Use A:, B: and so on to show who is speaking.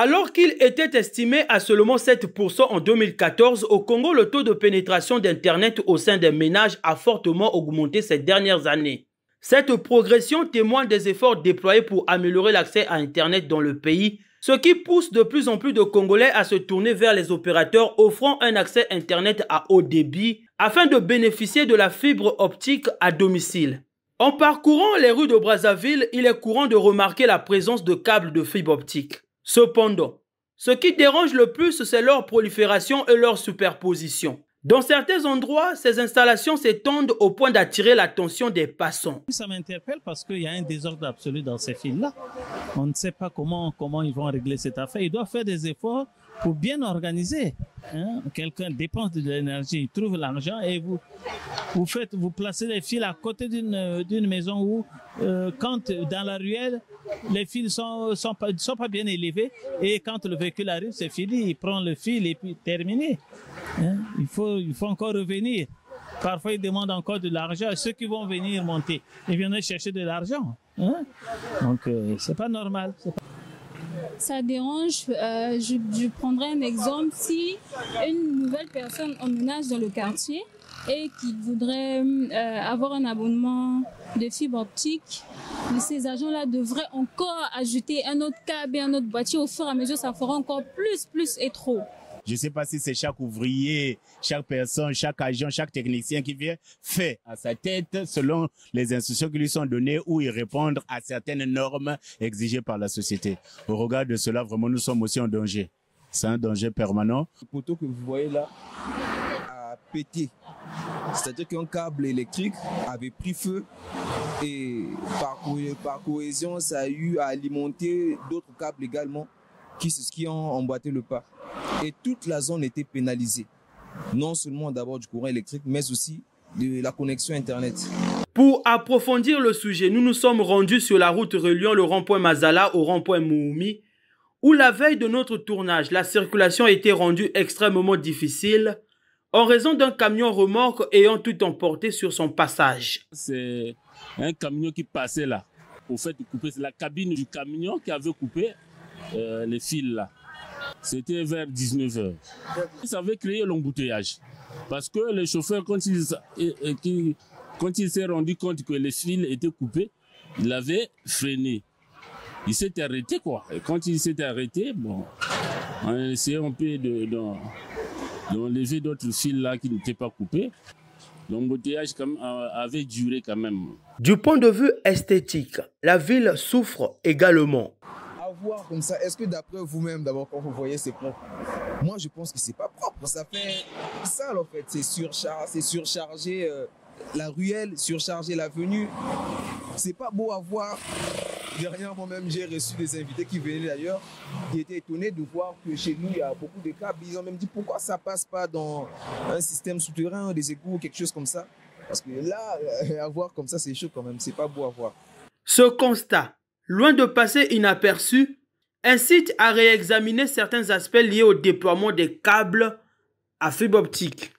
A: Alors qu'il était estimé à seulement 7% en 2014, au Congo, le taux de pénétration d'Internet au sein des ménages a fortement augmenté ces dernières années. Cette progression témoigne des efforts déployés pour améliorer l'accès à Internet dans le pays, ce qui pousse de plus en plus de Congolais à se tourner vers les opérateurs offrant un accès Internet à haut débit afin de bénéficier de la fibre optique à domicile. En parcourant les rues de Brazzaville, il est courant de remarquer la présence de câbles de fibre optique. Cependant, ce qui dérange le plus, c'est leur prolifération et leur superposition. Dans certains endroits, ces installations s'étendent au point d'attirer l'attention des passants.
B: Ça m'interpelle parce qu'il y a un désordre absolu dans ces fils-là. On ne sait pas comment ils vont régler cette affaire. Ils doivent faire des efforts pour bien organiser. Hein? Quelqu'un dépense de l'énergie, il trouve l'argent et vous placez les fils à côté d'une maison où, quand dans la ruelle, les fils sont pas bien élevés et quand le véhicule arrive, c'est fini, il prend le fil et puis terminé. Hein? Il faut encore revenir. Parfois, ils demandent encore de l'argent. Ceux qui vont venir monter, ils viennent chercher de l'argent. Hein? Donc, c'est pas normal.
C: Ça dérange. Je prendrai un exemple. Si une nouvelle personne emménage dans le quartier et qui voudrait avoir un abonnement de fibre optique, ces agents-là devraient encore ajouter un autre câble et un autre boîtier. Au fur et à mesure, ça fera encore plus et trop.
D: Je ne sais pas si c'est chaque ouvrier, chaque personne, chaque agent, chaque technicien qui vient fait à sa tête selon les instructions qui lui sont données ou y répondre à certaines normes exigées par la société. Au regard de cela, vraiment, nous sommes aussi en danger. C'est un danger permanent.
E: Le poteau que vous voyez là a pété. C'est-à-dire qu'un câble électrique avait pris feu et par cohésion, ça a eu à alimenter d'autres câbles également qui ont emboîté le pas. Et toute la zone était pénalisée. Non seulement d'abord du courant électrique, mais aussi de la connexion Internet.
A: Pour approfondir le sujet, nous nous sommes rendus sur la route reliant le rond-point Mazala au rond-point Mououmi, où la veille de notre tournage, la circulation a été rendue extrêmement difficile en raison d'un camion remorque ayant tout emporté sur son passage.
F: C'est un camion qui passait là. Au fait de couper, c'est la cabine du camion qui avait coupé les fils là. C'était vers 19h. Ça avait créé l'embouteillage. Parce que le chauffeur, quand il s'est rendu compte que les fils étaient coupés, il avait freiné. Il s'est arrêté quoi. Et quand il s'est arrêté, bon, on a essayé un peu d'enlever d'autres fils là qui n'étaient pas coupés. L'embouteillage avait duré quand même.
A: Du point de vue esthétique, la ville souffre également.
E: Voir comme ça, est-ce que d'après vous-même, d'abord quand vous voyez c'est propre? Moi je pense que c'est pas propre, ça fait sale en fait, c'est surchargé la ruelle, surchargé l'avenue, c'est pas beau à voir. Derrière moi-même j'ai reçu des invités qui venaient d'ailleurs, qui étaient étonnés de voir que chez nous il y a beaucoup de câbles, ils ont même dit pourquoi ça passe pas dans un système souterrain, des égouts ou quelque chose comme ça, parce que là, à voir comme ça c'est chaud quand même, c'est pas beau à voir.
A: Ce constat, loin de passer inaperçu, incite à réexaminer certains aspects liés au déploiement des câbles à fibre optique.